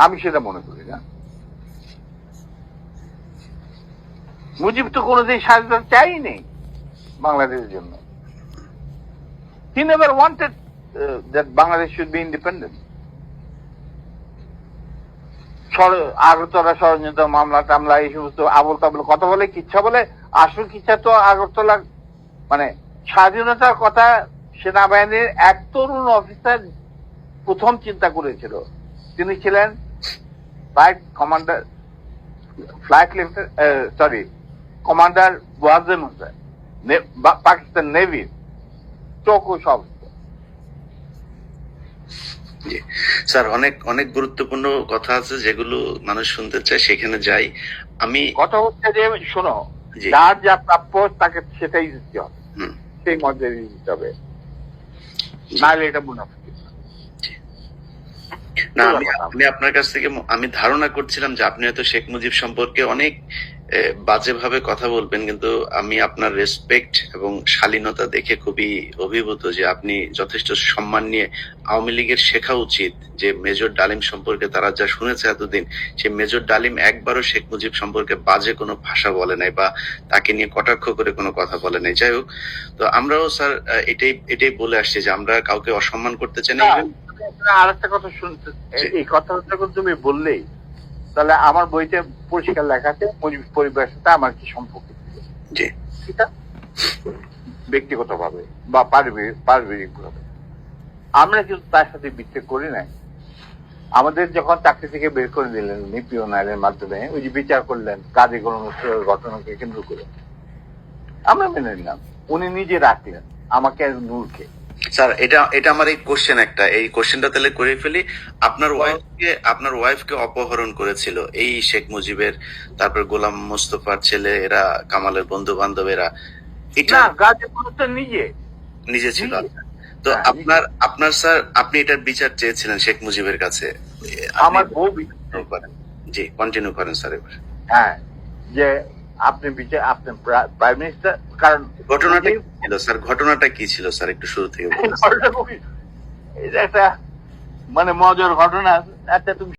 আমি সেটা মনে করি না। মুজিব তো কোনোদিন স্বাধীনতা চাইনি বাংলাদেশের জন্য। He never wanted that Bangladesh should be independent. Agartala ষড়যন্ত্র মামলা টামলা এই সমস্ত আবল তাবল কথা বলে, কিচ্ছা বলে। আসল কিচ্ছা তো আগরতলা মানে স্বাধীনতার কথা সেনাবাহিনীর এক তরুণ অফিসার প্রথম চিন্তা করেছিল। তিনি ছিলেন কমান্ডার ওয়াজেম হোসেন, পাকিস্তান নেভির চৌকুশ অফিসার। স্যার অনেক অনেক গুরুত্বপূর্ণ কথা আছে যেগুলো মানুষ শুনতে চায়, সেখানে যাই। আমি কথা হচ্ছে যে শোনো, যার যা প্রাপ্য তাকে সেটাই দিতে হবে, সেই মর্যাদা দিতে হবে, নাহলে এটা মুনাফিক। না, আমি আপনার কাছ থেকে আমি ধারণা করছিলাম যে আপনি হয়তো শেখ মুজিব সম্পর্কে অনেক বাজে ভাবে কথা বলবেন, কিন্তু আমি আপনার রেসপেক্ট এবং শালীনতা দেখে খুবই অভিভূত যে আপনি যথেষ্ট সম্মান নিয়ে। আওয়ামী লীগের শেখা উচিত যে মেজর ডালিম সম্পর্কে তারা যা শুনেছে এতদিন, সে মেজর ডালিম একবারও শেখ মুজিব সম্পর্কে বাজে কোনো ভাষা বলে নাই বা তাকে নিয়ে কটাক্ষ করে কোনো কথা বলে নাই। যাই হোক, তো আমরাও স্যার এটাই বলে আসছি যে আমরা কাউকে অসম্মান করতে চাই না। আর একটা কথা শুনতে, এই কথাটা যখন তুমি বললেই, তাহলে আমার বইতে পরিষ্কার লেখা আছে মুজিব পরিবারের সাথে আমার কি সম্পর্ক ছিল, সেটা ব্যক্তিগত ভাবে বা পারিবারিক ভাবে। আমরা কিন্তু তার সাথে বিচ্ছেদ করি নাই। আমাদের যখন চাকরি থেকে বের করে দিলেন উনি পিয়ন আইনের মাধ্যমে, ওই যে বিচার করলেন কাজী গোলাম মোস্তফার ঘটনাকে কেন্দ্র করে, আমরা মেনে নিলাম। উনি নিজে রাখলেন আমাকে আর নূরকে। স্যার এটা আমার এই কোশ্চেন একটা, এই কোশ্চেনটা তাহলে করে ফেলি। আপনার ওয়াইফকে অপহরণ করেছিল এই শেখ মুজিবের, তারপর গোলাম মোস্তফার ছেলে, এরা কামালের বন্ধু বান্ধবেরা, এটা নিজে ছিল। তো আপনার স্যার আপনি এটার বিচার চেয়েছিলেন শেখ মুজিবের কাছে। আমার বউ করেন, জি কন্টিনিউ করেন স্যার এবার। হ্যাঁ, যে আপনি প্রাইম মিনিস্টার, কারণ ঘটনাটা কি ছিল স্যার? ঘটনাটা কি ছিল স্যার একটু শুরু থেকে বলুন। এটা একটা মানে মজার ঘটনা। আচ্ছা, তুমি